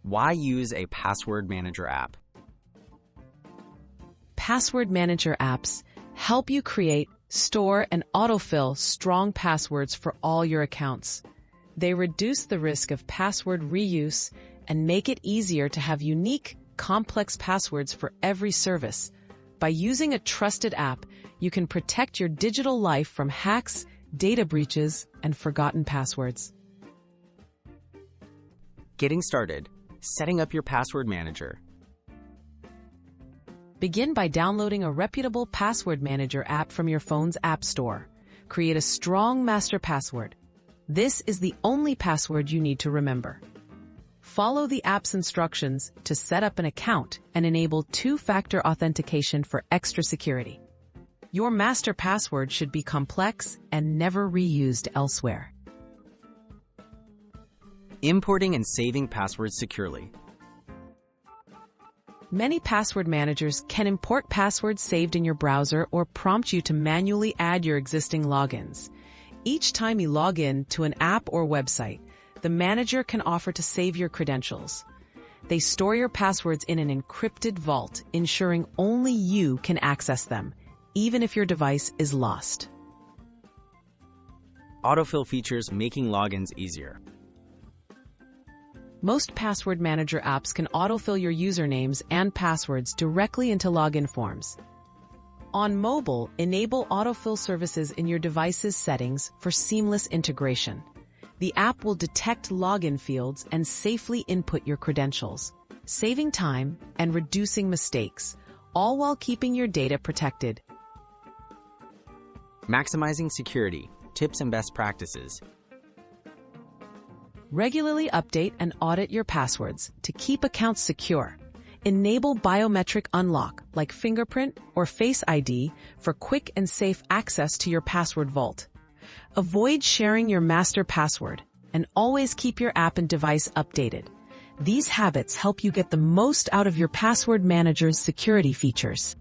Why use a password manager app? Password manager apps help you create, store, and autofill strong passwords for all your accounts. They reduce the risk of password reuse and make it easier to have unique, complex passwords for every service. By using a trusted app, you can protect your digital life from hacks, data breaches, and forgotten passwords. Getting started. Setting up your password manager. Begin by downloading a reputable password manager app from your phone's app store. Create a strong master password. This is the only password you need to remember. Follow the app's instructions to set up an account and enable two-factor authentication for extra security. Your master password should be complex and never reused elsewhere. Importing and saving passwords securely. Many password managers can import passwords saved in your browser or prompt you to manually add your existing logins. Each time you log in to an app or website, the manager can offer to save your credentials. They store your passwords in an encrypted vault, ensuring only you can access them, even if your device is lost. Autofill features making logins easier. Most password manager apps can autofill your usernames and passwords directly into login forms. On mobile, enable autofill services in your device's settings for seamless integration. The app will detect login fields and safely input your credentials, saving time and reducing mistakes, all while keeping your data protected. Maximizing security. Tips and best practices. Regularly update and audit your passwords to keep accounts secure. Enable biometric unlock like fingerprint or Face ID for quick and safe access to your password vault. Avoid sharing your master password and always keep your app and device updated. These habits help you get the most out of your password manager's security features.